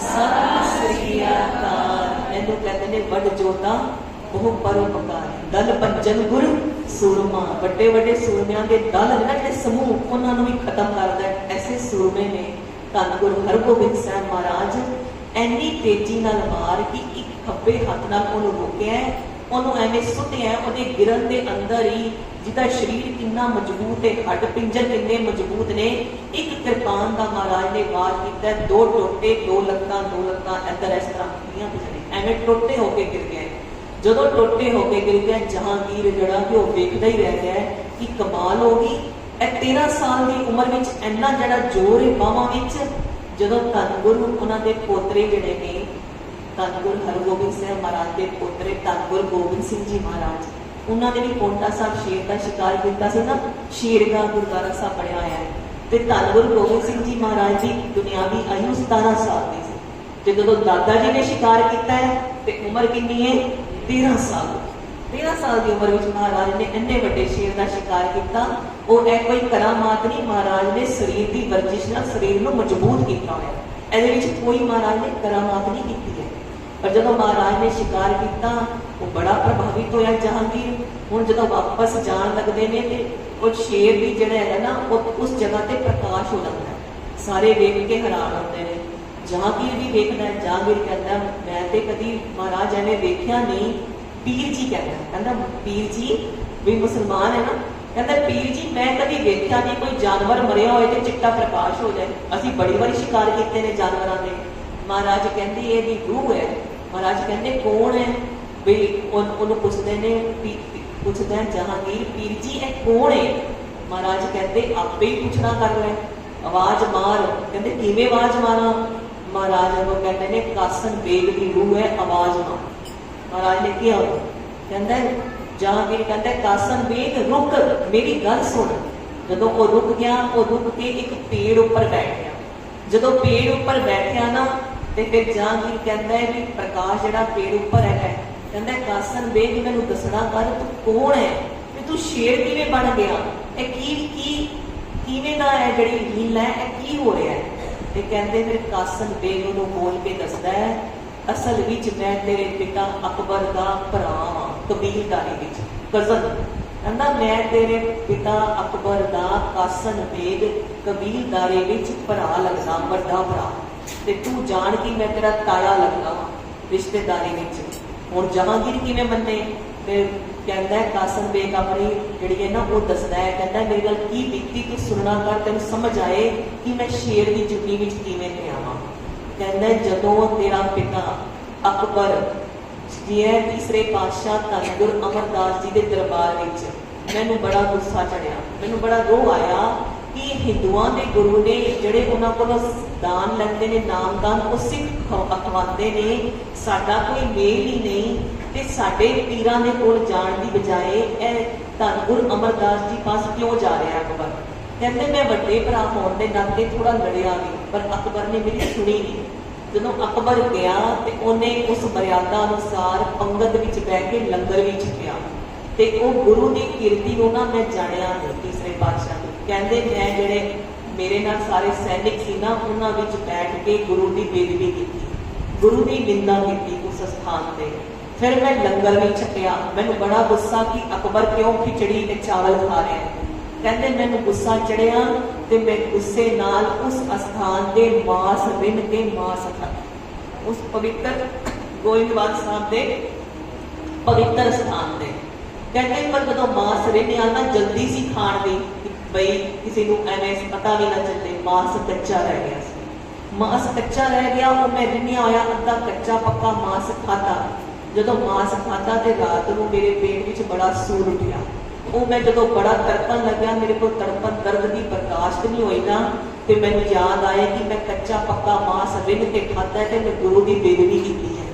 सत श्री अकाल। इहनूं कहते ने वड जोता बहु परोपकार, दल भंजन गुर सूरमा। बड़े बड़े सूरमियां के दल है ना, जिहड़े समूह, उन्होंने भी खत्म करता है। ऐसे सूरमे ने धन गुरु हरगोबिंद साहब महाराज ਇੰਨੀ ਤੇਜ਼ੀ ਨਾਲ ਮਾਰ ਕਿ ਇੱਕ ਖੱਬੇ ਹੱਥ ਨਾਲ ਉਹਨੂੰ ਰੋਕਿਆ, ਉਹਨੂੰ ਐਵੇਂ ਸੁੱਟਿਆ ਉਹਦੇ ਗਿਰਨ ਦੇ ਅੰਦਰ ਹੀ, ਜਿਹਦਾ ਸਰੀਰ ਕਿੰਨਾ ਮਜ਼ਬੂਤ ਹੈ, ਹੱਡ ਪਿੰਜਰ ਕਿੰਨੇ ਮਜ਼ਬੂਤ ਨੇ। ਇੱਕ ਕਿਰਪਾਨ ਦਾ ਮਹਾਰਾਜ ਨੇ ਵਾਰ ਕੀਤਾ, ਦੋ ਟੋਟੇ, ਦੋ ਲੱਤਾਂ ਇੱਧਰ ਇਸ ਤਰ੍ਹਾਂ ਕੀਆਂ ਨੇ, ਐਵੇਂ ਟੋਟੇ ਹੋ ਕੇ ਗਿਰ ਗਏ। ਜਦੋਂ ਟੋਟੇ ਹੋ ਕੇ ਗਿਰ ਗਿਆ, ਜਹਾਂਗੀਰ ਜਿਹੜਾ ਕਿ ਉਹ ਵੇਖਦਾ ਹੀ ਰਹਿ ਗਿਆ ਕਿ ਕਮਾਲ ਹੋ ਗਈ। ਇਹ 13 ਸਾਲ ਦੀ ਉਮਰ ਵਿੱਚ ਇੰਨਾ ਜਿਹੜਾ ਜ਼ੋਰ ਹੈ ਬਾਹਾਂ ਵਿੱਚ। ਜਦੋਂ ਧੰਨ ਗੁਰੂ ਉਹਨਾਂ ਦੇ ਪੋਤਰੇ ਜਿਹੜੇ ਨੇ, ਧੰਨ ਗੁਰੂ ਹਰਗੋਬਿੰਦ ਸਾਹਿਬ ਮਹਾਰਾਜ ਦੇ ਪੋਤਰੇ ਧੰਨ ਗੁਰੂ ਗੋਬਿੰਦ ਸਿੰਘ ਜੀ ਮਹਾਰਾਜ, ਉਹਨਾਂ ਨੇ ਵੀ ਪੌਂਟਾ ਸਾਹਿਬ ਸ਼ੇਰ ਦਾ ਸ਼ਿਕਾਰ ਕੀਤਾ ਸੀ ਨਾ, ਸ਼ੇਰਗਾਹ ਗੁਰਦੁਆਰਾ ਸਾਹਿਬ ਬਣਿਆ ਹੋਇਆ ਹੈ। ਤੇ ਧੰਨ ਗੁਰੂ ਗੋਬਿੰਦ ਸਿੰਘ ਜੀ ਮਹਾਰਾਜ ਦੀ ਦੁਨਿਆਵੀ ਆਯੂ 17 ਸਾਲ ਦੀ ਸੀ, ਤੇ ਜਦੋਂ ਦਾਦਾ ਜੀ ਨੇ ਸ਼ਿਕਾਰ ਕੀਤਾ ਹੈ ਤੇ ਉਮਰ ਕਿੰਨੀ ਹੈ? 13 ਸਾਲ। 13 ਸਾਲ ਦੀ ਉਮਰ ਵਿੱਚ ਮਹਾਰਾਜ ਨੇ ਇੰਨੇ ਵੱਡੇ ਸ਼ੇਰ ਦਾ ਸ਼ਿਕਾਰ ਕੀਤਾ। ਉਹ ਇਹ ਕੋਈ ਕਰਾਮਾਤ ਨਹੀਂ, ਮਹਾਰਾਜ ਨੇ ਸਰੀਰ ਦੀ ਵਰਜਿਸ਼ ਨਾਲ ਸਰੀਰ ਨੂੰ ਮਜ਼ਬੂਤ ਕੀਤਾ ਹੋਇਆ, ਇਹਦੇ ਵਿੱਚ ਕੋਈ ਮਹਾਰਾਜ ਨੇ ਕਰਾਮਾਤ ਨਹੀਂ ਕੀਤੀ ਹੈ। ਪਰ ਜਦੋਂ ਮਹਾਰਾਜ ਨੇ ਸ਼ਿਕਾਰ ਕੀਤਾ, ਉਹ ਬੜਾ ਪ੍ਰਭਾਵਿਤ ਹੋਇਆ ਜਹਾਂਗੀਰ। ਹੁਣ ਜਦੋਂ ਵਾਪਸ ਜਾਣ ਲੱਗਦੇ ਨੇ ਤੇ ਉਹ ਸ਼ੇਰ ਵੀ ਜਿਹੜਾ ਹੈ ਨਾ, ਉਹ ਉਸ ਜਗ੍ਹਾ ਤੇ ਪ੍ਰਕਾਸ਼ ਹੋ ਜਾਂਦਾ ਹੈ, ਸਾਰੇ ਵੇਖ ਕੇ ਹੈਰਾਨ ਹੁੰਦੇ ਨੇ। ਜਹਾਂਗੀਰ ਵੀ ਵੇਖਦਾ ਹੈ, ਜਹਾਂਗੀਰ ਕਹਿੰਦਾ ਮੈਂ ਤੇ ਕਦੀ ਮਹਾਰਾਜ ਐਵੇਂ ਵੇਖਿਆ ਨਹੀਂ। ਪੀਰ ਜੀ ਕਹਿੰਦਾ ਪੀਰ ਜੀ ਵੀ ਮੁਸਲਮਾਨ ਹੈ ਨਾ, ਕਹਿੰਦਾ ਪੀਰ ਜੀ ਮੈਂ ਕਦੀ ਵੇਖਿਆ ਨਹੀਂ ਕੋਈ ਜਾਨਵਰ ਮਰਿਆ ਹੋਏ ਤੇ ਚਿੱਟਾ ਪ੍ਰਕਾਸ਼ ਹੋ ਜਾਏ, ਅਸੀਂ ਬੜੀ ਵਾਰੀ ਸ਼ਿਕਾਰ ਕੀਤੇ ਨੇ ਜਾਨਵਰਾਂ ਦੇ। ਮਹਾਰਾਜ ਕਹਿੰਦੇ ਇਹਦੀ ਰੂਹ ਹੈ। ਮਹਾਰਾਜ ਕਹਿੰਦੇ ਕੌਣ ਹੈ? ਵੀ ਉਹਨੂੰ ਪੁੱਛਦੇ ਨੇ, ਪੁੱਛਦਾ ਜਹਾਂਗੀਰ ਪੀਰ ਜੀ ਇਹ ਕੌਣ ਹੈ? ਮਹਾਰਾਜ ਕਹਿੰਦੇ ਆਪੇ ਹੀ ਪੁੱਛਣਾ ਕਰ ਲੈ, ਆਵਾਜ਼ ਮਾਰ। ਕਹਿੰਦੇ ਕਿਵੇਂ ਆਵਾਜ਼ ਮਾਰਾਂ? ਮਹਾਰਾਜ ਉਹ ਕਹਿੰਦੇ ਨੇ ਕਾਸਨ ਬੇਗ ਦੀ ਰੂਹ ਹੈ, ਆਵਾਜ਼ ਮਾਰ। ਮਹਾਰਾਜ ਨੇ ਕਿਹਾ, ਕਹਿੰਦਾ ਜਹਾਂਗੀਰ ਕਹਿੰਦਾ ਕਾਸਨ ਬੇਗ ਰੁਕ, ਮੇਰੀ ਗੱਲ ਸੁਣ। ਜਦੋਂ ਉਹ ਰੁਕ ਗਿਆ, ਉਹ ਰੁਕ ਕੇ ਇੱਕ ਪੇੜ ਉੱਪਰ ਬੈਠ ਗਿਆ। ਜਦੋਂ ਪੇੜ ਉੱਪਰ ਬੈਠਿਆ ਨਾ ਤੇ ਫਿਰ ਜਹਾਂਗੀਰ ਕਹਿੰਦਾ ਵੀ ਪ੍ਰਕਾਸ਼ ਜਿਹੜਾ ਪੇੜ ਉੱਪਰ ਹੈ, ਕਹਿੰਦਾ ਕਾਸਨ ਬੇਗ ਮੈਨੂੰ ਦੱਸਣਾ ਕਰ ਤੂੰ ਕੌਣ ਹੈ ਤੇ ਤੂੰ ਸ਼ੇਰ ਕਿਵੇਂ ਬਣ ਗਿਆ? ਇਹ ਕਿਵੇਂ ਦਾ ਹੈ ਜਿਹੜੀ ਲੀਲਾ ਹੈ, ਇਹ ਕੀ ਹੋ ਰਿਹਾ ਹੈ? ਤੇ ਕਹਿੰਦੇ ਫਿਰ ਕਾਸਨ ਬੇਗ ਉਹਨੂੰ ਬੋਲ ਕੇ ਦੱਸਦਾ ਹੈ, ਅਸਲ ਵਿੱਚ ਮੈਂ ਤੇਰੇ ਪਿਤਾ ਅਕਬਰ ਦਾ ਭਰਾ ਹਾਂ, ਕਬੀਲਦਾਰੀ ਵਿੱਚ ਕਜ਼ਨ। ਕਹਿੰਦਾ ਮੈਂ ਤੇਰੇ ਪਿਤਾ ਅਕਬਰ ਦਾ ਕਾਸਨ ਬੇਗ ਕਬੀਲਦਾਰੀ ਵਿੱਚ ਭਰਾ ਲੱਗਦਾ, ਵੱਡਾ ਭਰਾ, ਤੇ ਤੂੰ ਜਾਣ ਕਿ ਮੈਂ ਤੇਰਾ ਤਾਇਆ ਲੱਗਦਾ ਰਿਸ਼ਤੇਦਾਰੀ ਵਿੱਚ। ਹੁਣ ਜਹਾਂਗੀਰ ਕਿਵੇਂ ਮੰਨੇ? ਫਿਰ ਕਹਿੰਦਾ ਕਾਸਨ ਬੇਗ ਆਪਣੀ ਜਿਹੜੀ ਹੈ ਨਾ ਉਹ ਦੱਸਦਾ ਹੈ, ਕਹਿੰਦਾ ਮੇਰੀ ਗੱਲ ਕੀ ਬੀਤੀ ਤੂੰ ਸੁਣਨਾ ਕਰ, ਤੈਨੂੰ ਸਮਝ ਆਏ ਕਿ ਮੈਂ ਸ਼ੇਰ ਦੀ ਜੁੱਤੀ ਵਿੱਚ ਕਿਵੇਂ ਪਿਆ ਹਾਂ। ਕਹਿੰਦਾ ਜਦੋਂ ਤੇਰਾ ਪਿਤਾ ਅਕਬਰ ਜੀ ਹੈ ਤੀਸਰੇ ਪਾਤਸ਼ਾਹ ਧੰਨ ਗੁਰੂ ਅਮਰਦਾਸ ਜੀ ਦੇ ਦਰਬਾਰ ਵਿੱਚ, ਮੈਨੂੰ ਬੜਾ ਗੁੱਸਾ ਚੜਿਆ, ਮੈਨੂੰ ਬੜਾ ਰੋਹ ਆਇਆ ਕਿ ਹਿੰਦੂਆਂ ਦੇ ਗੁਰੂ ਨੇ ਜਿਹੜੇ ਉਹਨਾਂ ਕੋਲੋਂ ਦਾਨ ਲੈਂਦੇ ਨੇ, ਨਾਮਦਾਨ, ਉਹ ਸਿੱਖ ਅਖਵਾਉਂਦੇ ਨੇ, ਸਾਡਾ ਕੋਈ ਮੇਲ ਹੀ ਨਹੀਂ। ਤੇ ਸਾਡੇ ਪੀਰਾਂ ਦੇ ਕੋਲ ਜਾਣ ਦੀ ਬਜਾਏ ਇਹ ਧੰਨ ਗੁਰੂ ਅਮਰਦਾਸ ਜੀ ਪਾਸ ਕਿਉਂ ਜਾ ਰਿਹਾ ਅਕਬਰ? ਕਹਿੰਦੇ ਮੈਂ ਵੱਡੇ ਭਰਾ ਹੋਣ ਦੇ ਨਾਤੇ ਥੋੜਾ ਲੜਿਆ ਵੀ, ਪਰ ਅਕਬਰ ਨੇ ਮੇਰੀ ਸੁਣੀ ਨਹੀਂ। ਜਦੋਂ ਅਕਬਰ ਗਿਆ ਤੇ ਉਹਨੇ ਉਸ ਮਰਿਆਦਾ ਅਨੁਸਾਰ ਪੰਗਤ ਵਿੱਚ ਬਹਿ ਕੇ ਲੰਗਰ ਵਿੱਚ ਪਿਆ, ਤੇ ਉਹ ਗੁਰੂ ਦੀ ਕੀਰਤੀ ਨੂੰ ਨਾ ਮੈਂ ਜਾਣਿਆ ਨਹੀਂ। ਤੀਸਰੇ ਪਾਤਸ਼ਾਹ ਕਹਿੰਦੇ ਮੈਂ ਜਿਹੜੇ ਮੇਰੇ ਨਾਲ ਸਾਰੇ ਸੈਨਿਕ ਸੀ ਨਾ, ਉਹਨਾਂ ਵਿੱਚ ਬੈਠ ਕੇ ਗੁਰੂ ਦੀ ਬੇਦਬੀ ਕੀਤੀ, ਗੁਰੂ ਦੀ ਨਿੰਦਾ ਕੀਤੀ ਉਸ ਸਥਾਨ ਤੇ। ਫਿਰ ਮੈਂ ਲੰਗਰ ਵਿੱਚ ਛਕਿਆ, ਮੈਨੂੰ ਬੜਾ ਗੁੱਸਾ ਕਿ ਅਕਬਰ ਕਿਉਂ ਖਿਚੜੀ ਤੇ ਚਾਵਲ ਖਾ ਰਿਹਾ ਹੈ। ਕਹਿੰਦੇ ਮੈਨੂੰ ਗੁੱਸਾ ਚੜਿਆ ਤੇ ਮੈਂ ਗੁੱਸੇ ਨਾਲ ਉਸ ਅਸਥਾਨ ਦੇ ਮਾਸ ਰਿੰਨ ਕੇ ਮਾਸ ਖਾਧਾ, ਉਸ ਪਵਿੱਤਰ ਗੋਇੰਦਵਾਲ ਸਾਹਿਬ ਦੇ ਪਵਿੱਤਰ ਸਥਾਨ ਤੇ। ਕਹਿੰਦੇ ਪਰ ਜਦੋਂ ਮਾਸ ਰਿੰਨਿਆ ਤਾਂ ਜਲਦੀ ਸੀ ਖਾਣ ਦੀ, ਬਈ ਕਿਸੇ ਨੂੰ ਐਵੇਂ ਪਤਾ ਵੀ ਨਾ ਚੱਲੇ, ਮਾਸ ਕੱਚਾ ਰਹਿ ਗਿਆ ਸੀ। ਮਾਸ ਕੱਚਾ ਰਹਿ ਗਿਆ, ਉਹ ਮੈਂ ਰਿੰਨਿਆ ਹੋਇਆ ਅੱਧਾ ਕੱਚਾ ਪੱਕਾ ਮਾਸ ਖਾਧਾ। ਜਦੋਂ ਮਾਸ ਖਾਧਾ ਤੇ ਰਾਤ ਨੂੰ ਮੇਰੇ ਪੇਟ ਵਿੱਚ ਬੜਾ ਸੂਰ ਉੱਠਿਆ। ਉਹ ਮੈਂ ਜਦੋਂ ਬੜਾ ਤੜਪਣ ਲੱਗਿਆ, ਮੇਰੇ ਕੋਲ ਤੜਪਣ ਦਰਦ ਦੀ ਬਰਦਾਸ਼ਤ ਨਹੀਂ ਹੋਈ ਨਾ, ਤੇ ਮੈਨੂੰ ਯਾਦ ਆਇਆ ਕਿ ਮੈਂ ਕੱਚਾ ਪੱਕਾ ਮਾਸ ਰਿੰਨ ਕੇ ਖਾਧਾ ਤੇ ਮੈਂ ਗੁਰੂ ਦੀ ਬੇਦਬੀ ਕੀਤੀ ਹੈ,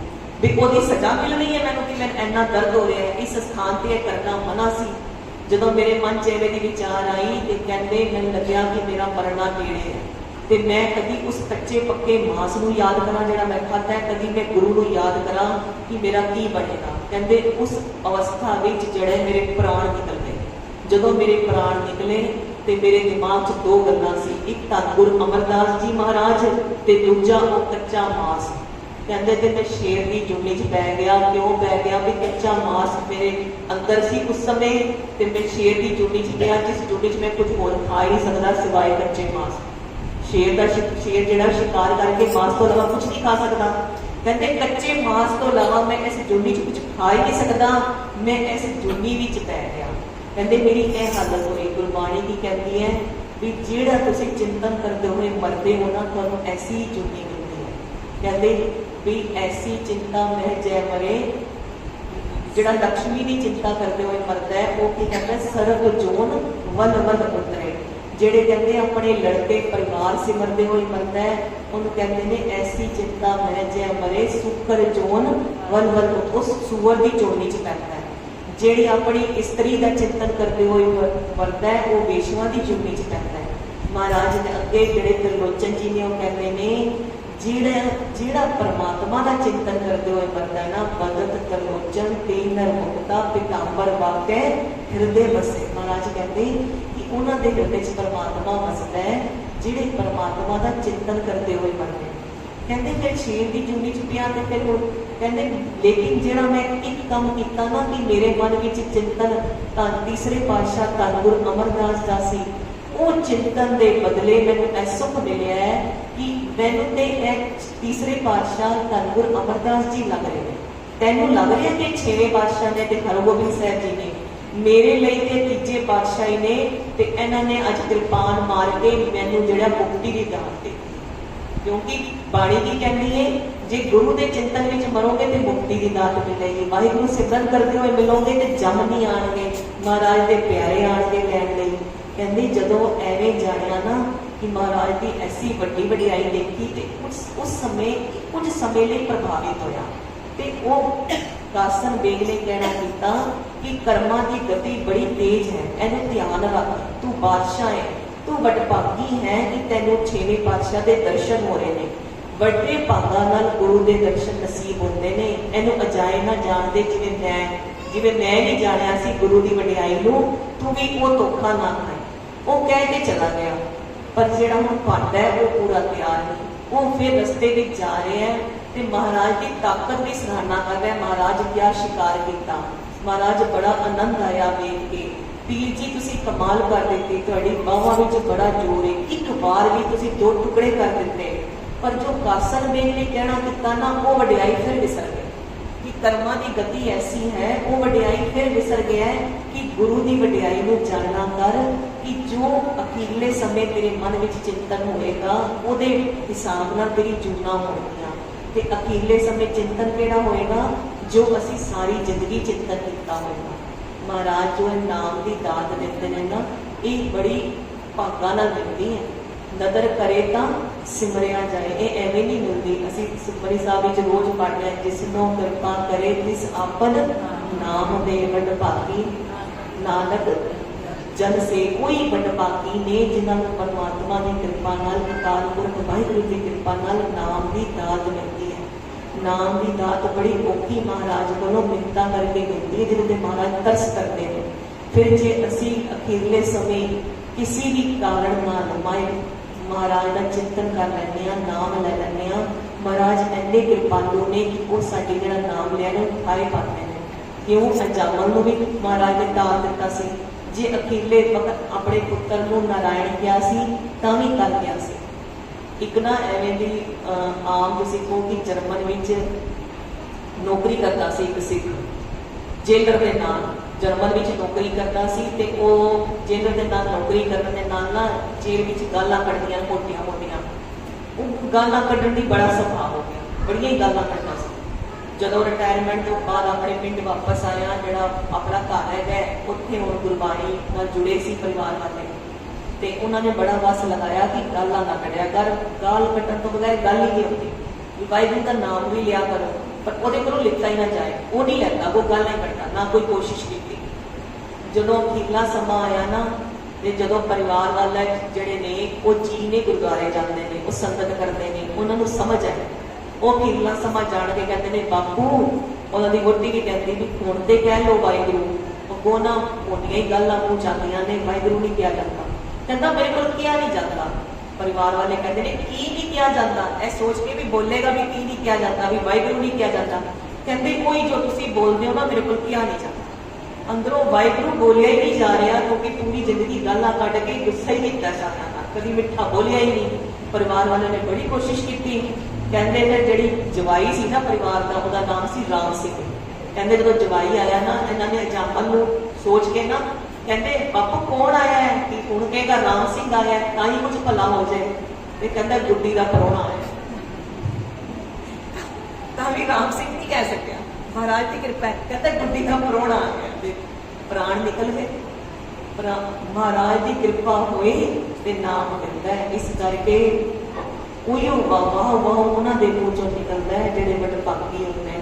ਵੀ ਉਹਦੀ ਸਜ਼ਾ ਮਿਲ ਰਹੀ ਹੈ ਮੈਨੂੰ ਕਿ ਮੈਂ ਇੰਨਾ ਦਰਦ ਹੋ ਰਿਹਾ ਹੈ। ਇਸ ਸਥਾਨ ਤੇ ਇਹ ਕਰਨਾ ਮਨਾ ਸੀ। ਜਦੋਂ ਮੇਰੇ ਮਨ ਚ ਐਵੇਂ ਦੀ ਵਿਚਾਰ ਆਈ ਤੇ ਕਹਿੰਦੇ ਮੈਨੂੰ ਲੱਗਿਆ ਕਿ ਮੇਰਾ ਮਰਨਾ ਨੇੜੇ ਹੈ, ਤੇ ਮੈਂ ਕਦੀ ਉਸ ਕੱਚੇ ਪੱਕੇ ਮਾਸ ਨੂੰ ਯਾਦ ਕਰਾਂ ਜਿਹੜਾ ਮੈਂ ਖਾਧਾ, ਕਦੀ ਮੈਂ ਗੁਰੂ ਨੂੰ ਯਾਦ ਕਰਾਂ ਕਿ ਮੇਰਾ ਕੀ ਬਣੇਗਾ। ਕਹਿੰਦੇ ਉਸ ਅਵਸਥਾ ਵਿੱਚ ਜਿਹੜੇ ਮੇਰੇ ਪ੍ਰਾਣ ਨਿਕਲ ਗਏ। ਜਦੋਂ ਮੇਰੇ ਪ੍ਰਾਣ ਨਿਕਲੇ ਤੇ ਮੇਰੇ ਦਿਮਾਗ 'ਚ ਦੋ ਗੱਲਾਂ ਸੀ, ਇੱਕ ਧੰਨ ਗੁਰੂ ਅਮਰਦਾਸ ਜੀ ਮਹਾਰਾਜ ਤੇ ਦੂਜਾ ਉਹ ਕੱਚਾ ਮਾਸ। ਕਹਿੰਦੇ ਤੇ ਮੈਂ ਸ਼ੇਰ ਦੀ ਜੁੰਡੀ 'ਚ ਪੈ ਗਿਆ। ਕਿਉਂ ਪੈ ਗਿਆ? ਵੀ ਕੱਚਾ ਮਾਸ ਮੇਰੇ ਅੰਦਰ ਸੀ ਉਸ ਸਮੇਂ, ਤੇ ਮੈਂ ਸ਼ੇਰ ਦੀ ਜੁੰਡੀ 'ਚ ਗਿਆ, ਜਿਸ ਜੁੰਡੀ 'ਚ ਮੈਂ ਕੁਝ ਹੋਰ ਖਾ ਹੀ ਨਹੀਂ ਸਕਦਾ ਸਿਵਾਏ ਕੱਚੇ ਮਾਸ। शेर जिहड़ा शिकार करके मांस तो इलावा कुछ नहीं खा सकता। कहते कच्चे मांस तो इलावा मैं इस जूनी च कुछ खा ही नहीं सकता, मैं इस जूनी विच पै गया। कहते मेरी यह हालत हुई। गुरबाणी की कहती है भी जिहड़ा तुसीं चिंतन करते हुए मरते हो ना, तुहानूं ऐसी ही जूनी मिलती है। कहते भी ऐसी चिंता में जय मरे, जिहड़ा लक्ष्मी की चिंता करते हुए मरदा है वो की कहता है सरग जोन वल वल उतरे। ਜਿਹੜੇ ਕਹਿੰਦੇ ਆਪਣੇ ਲੜਕੇ परिवार सिमरते हुए मरता है ਉਹਨੂੰ कहते ने ऐसी चिंता मैं जै मरे सुकर जोन वल वल, उस सूअर की चोनी च पैंदा है। ਜਿਹੜੀ अपनी इस्तरी का चिंतन करते हुए मरता है वो वेश्यावां की चोनी च पैंदा है। महाराज ने अगे ਜਿਹੜੇ त्रिलोचन जी ने वो कहते ने ਜਿਹੜਾ परमात्मा का चिंतन करते हुए मरता है ना, बदत त्रिलोचन तीन नर मुक्ता पितांबर वाके हृदय बसे। महाराज कहते कि उन्होंने हृदय च परमात्मा बसता है जिहड़े परमात्मा का चिंतन करते हुए मरते हैं। कहते फिर शेर की जूनी च पिया ते फिर कहते लेकिन जिहड़ा मैं एक काम किया ना कि मेरे मन में चिंतन तीसरे पातशाह धन गुरु अमरदास का सी, वो चिंतन के बदले मैनूं ऐ सुख मिलिया है कि मैनूं ते तीसरे पातशाह धन गुरु अमरदास जी लग रहे हैं। तैनूं लग रहा कि छेवें पातशाह ने ते हरगोबिंद साहब जी ने मेरे लिए ते तीजे पातशाही ने ते इन्हां ने अज कृपान मार के मैनूं जिहड़ा मुक्ति की दात दी। क्योंकि बाणी की कहती है जे गुरु के चिंतन में मरोगे तो मुक्ति की दात मिलेगी, वाहिगुरू सिमरन करते हुए मिलोगे तो जम नहीं आएंगे, महाराज के प्यारे आएंगे लैन लई। कहते जदों एवें जाया ना कि महाराज की ऐसी वड्डी वडियाई देखी तो उस समय कुछ समय लिए प्रभावित होया ते वो कासन बेग ने कहना किया कि कर्मां की गति बड़ी तेज है, इहनूं ध्यान रख, तू बादशाह है, तू वडभागी है कि तैनूं छेवें पातशाह के दर्शन हो रहे हैं। वड्डे भागां नाल गुरु के दर्शन नसीब होंदे ने, इहनूं अजाए ना जानदे जिवें मैं नहीं जानिया सी गुरु की वडियाई नूं, तू भी वो धोखा ना खाए। वो कह के चला गया, पर जिहड़ा हुण भांडा है वो पूरा तैयार नहीं। वो फिर रस्ते में जा रहे हैं तो महाराज की ताकत की सराहना कर रहे हैं। महाराज क्या शिकार किया, महाराज बड़ा आनंद आया वेख के। पीर जी तुसी कमाल कर दिते, तुहाडी बाहां विच बड़ा जोर है, एक बार भी तुसी दो टुकड़े कर दिते। पर जो कासन बेग ने कहना किया ना, वो वडियाई फिर विसर गए कि कर्मां की गति ऐसी है। वो वडियाई फिर विसर गया है कि गुरु की वडियाई को जानना कर कि जो अखीरले समय तेरे मन में चिंतन होएगा उहदे हिसाब नाल तेरी जूना होणगीआं। ते अखीरले समय चिंतन केड़ा होएगा जो असी सारी जिंदगी चिंतन किया होएगा। महाराज जो नाम की दात देते हैं ना, ये बड़ी भागां नाल मिलदी है। नदर करे तो सिमरिया जाए, ये एवें नहीं मिलती। असी सुखमनी साहब विच रोज पढ़ते हैं, जिसनों कृपा करे तिस आपन नाम दे वडभागी, नानक जन से कोई वडभागी ने जिन्होंने परमात्मा की कृपा नाल अकाल पुरख वाहिगुरू की कृपा नाल नाम की दात मिलती है। नाम की दात बड़ी औखी महाराज कोलों मिन्नतां करके मिलती है, जिन्हें महाराज तरस करते हैं। फिर जे असी अखीरले समय किसी भी कारण नाल माए महाराज का चिंतन कर लैंदे, नाम लै लैंदे, महाराज इन्ने कृपालु ने कि वो साडे जिहड़ा नाम लिया ना उठाए पाते हैं। क्यों अंजामन भी महाराज ने दात दिता सी, जे अखीरले वक्त अपने पुत्र को नारायण किया सी तां भी कर गया सी। एक ना एवें दी आम तुसीं कहो कि जर्मन विच नौकरी करता सी एक सिख जेलर के नाल, जर्मन विच नौकरी करता सी ते वो जेलर के नाल नौकरी करने के नाल ना जेल विच गालां कढ़दियां मोटियां मोटियां, वो गालां कढ़न दी बड़ा सुभाव हो गया, बड़ियां गालां कढ़दा सी। जदों रिटायरमेंट तो बाद अपने पिंड वापस आया, जिहड़ा अपना घर है उत्थे हुण गुरबाणी नाल जुड़े सी परिवार वाले, ते उन्होंने बड़ा वस लगाया कि गालां ना कढ़िया कर, गाल कट्टण तो बगैर गल ही नहीं होती। वाहिगुरू का नाम भी लिया करो, पर वो कोलों लिता ही ना जाए, वो नहीं लैता, वो गल नहीं करता, ना कोई कोशिश की। जदों अखीरला समा आया ना, ते जदों परिवार वाले जिहड़े ने वो जी ने गुरुद्वारे जाते हैं, वो संगत करते हैं, उन्होंने समझ आए, वो अखीरला समा जान के कहते हैं बापू, उन्होंने वोटी भी कहती भी हुण ते कह लो वाहिगुरू, अगों ना मोटियां ही गल्लां मूँह चांदियां ने, वाहिगुरू नहीं किया जाता। कहता मेरे को किया नहीं जाता। परिवार वाले कहते हैं की नहीं किया जाता, ऐ सोच के भी बोलेगा भी की नहीं किया जाता, भी वाहिगुरू नहीं किया जाता। कहते कोई जो तुसीं बोलते हो ना मेरे को किया नहीं जाता, अंदरों वाहिगुरू बोलिया ही नहीं जा रहा, क्योंकि पूरी जिंदगी गालां कढ़ के गुस्सा ही नहीं किया जाता, कभी मिठा बोलिया ही नहीं। परिवार वालों ने बड़ी कोशिश की, कहते फिर जी जवाई सी ना परिवार का, उसका नाम सी राम सिंह। कहते जो जवाई आया ना, इन्होंने एग्जाम्पल को सोच के ना कहते बापू कौन आया है, कि हूँ कहेगा राम सिंह आया है, ना ही कुछ भला हो जाए। तो कहता गुड्डी का परौना आया, भी राम सिंह नहीं कह सकिया, महाराज की कृपा है। कहता गुड्डी का परौना आ गया, प्राण निकल गए। महाराज की कृपा हुए ते नाम मिलता है। इस करके उहियों वाह वाह उन्होंने मूँह चों निकलता है जेडे बड़े भागी होते हैं।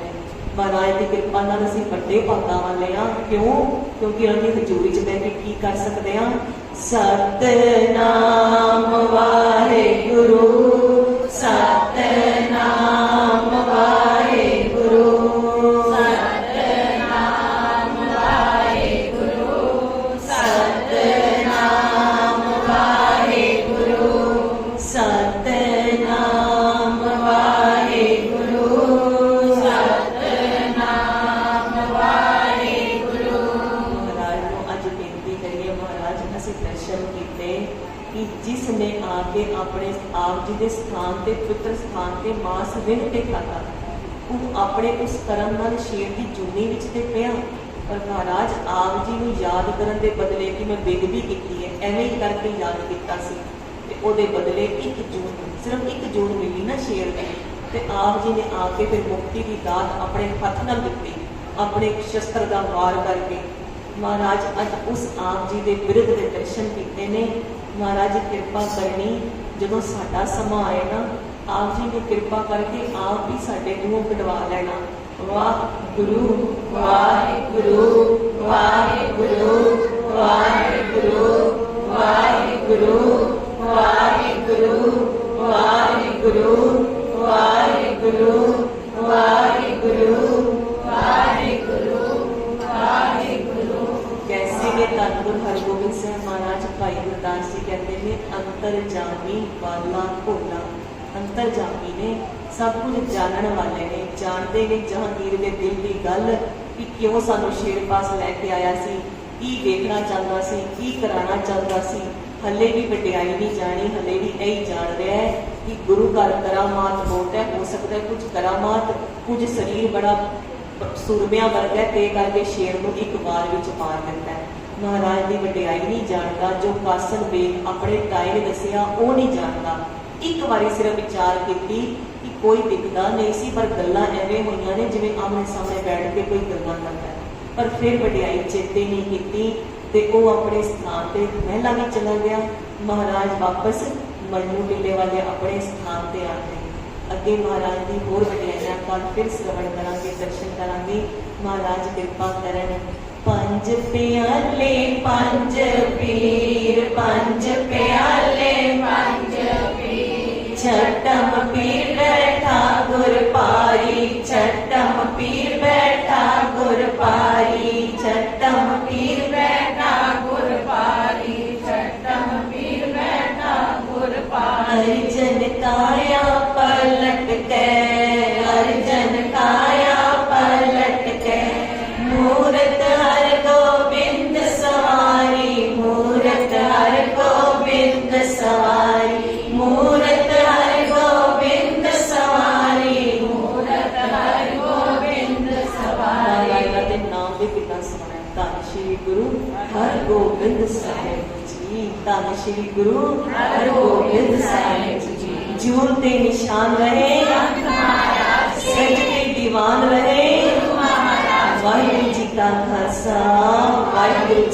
महाराज की कृपा नाल असीं बड़े भागां वाले हाँ। क्यों? क्योंकि उन्होंने हजूरी च बैठ के की कर सकते हैं। सतनाम वाहेगुरु, सतनाम वाहेगुरु, सतनाम वाहेगुरु, सतनाम वाहेगुरु, सतनाम वाहेगुरु, सतनाम वाहेगुरु। महाराज को अज बेनती करिए, महाराज असीं दर्शन कीते कि जिसने आके अपने आप जी के स्थान से पवित्र स्थान से मांस विन के खाता, वो अपने उस कर्म नाल शेर की जूनी विच ते पिया। पर महाराज आप जी को याद करन दे बदले कि मैं बेदबी की है, एवें ही करके याद किया सी ते ओदे बदले 1 जून, सिर्फ 1 जून मिली ना शेर की। ते आप जी ने आके फिर मुक्ति की दात अपने हथ नाल दित्ती, अपने शस्त्र का वार करके। महाराज अज उस आप जी के विरुद्ध के दर्शन किए ने। महाराज कृपा करनी, जो साडा समा आए ना, आप जी ने कृपा करके आप भी साडे मूँह कटवा लेना। वाहिगुरु वाहिगुरु वाहिगुरु वाहिगुरु वाहिगुरु वाहिगुरु वाहिगुरु वाहिगुरु वाहिगुरु वाहिगुरु वाहिगुरु। कैसे वे धन हरगोबिंद सिंह महाराज भाई गुरदास जी कहते हैं अंतरजामी वाला भोला। अंतरजामी ने, सब कुछ जानने वाले ने, जानते ने जहांगीर के दिल की गल कि क्यों सानू शेर पास लैके आया सी, की देखना चाहता सी, की कराना चाहता सी। हले भी वड्याई नहीं जानी, हले भी यही जान रहा है कि गुरु घर करामात बहुत है। हो सकता है कुछ करामात, कुछ शरीर बड़ा सुरमिया वर्ग है, ते करके शेर को एक बार विच मार देता है। महाराज की वड्याई नहीं जानता, जो कासन बेग अपने ताए ने दसिया वो नहीं जानता। एक बारी सिर्फ विचार की कि कोई दिखता नहीं सी, पर गल्लां एवें होईयां ने जिवें आमने सामने बैठ के कोई गल्लां करता है। पर फिर वड्याई चेते नहीं की ते वो अपने स्थान पे महला भी चला गया। महाराज वापस मजनू टिल्ले वाले अपने स्थान पे आ गए। अगे महाराज की होर वड्याइयां कल फिर श्रवण करांगे, दर्शन करांगे। महाराज कृपा करन। पंज प्याले पंज पीर, पंज प्याले पंज पीर, छठम पीर बैठा गुर पारी, छठम पीर बैठा गुर पारी, छठम पीर बैठा गुर पारी, छठम पीर बैठा गुर पारी। अर्जन काया पलट के, अर्जन काया पलट के, मूरत हर गोबिंद सवारी, मूरत हर गोबिंद सवारी, मूरत हर गोबिंद सवारी, मूरत हर गोबिंद सवारी। नाम भी कितना सोहना है, धन श्री गुरु हरगोबिंद साहिब जी, धन श्री गुरु हरगोबिंद साहिब जी। जूल ते निशान रहे, सज के दीवान रहे। वाहिगुरु जी का खालसा, वाहिगुरु जी।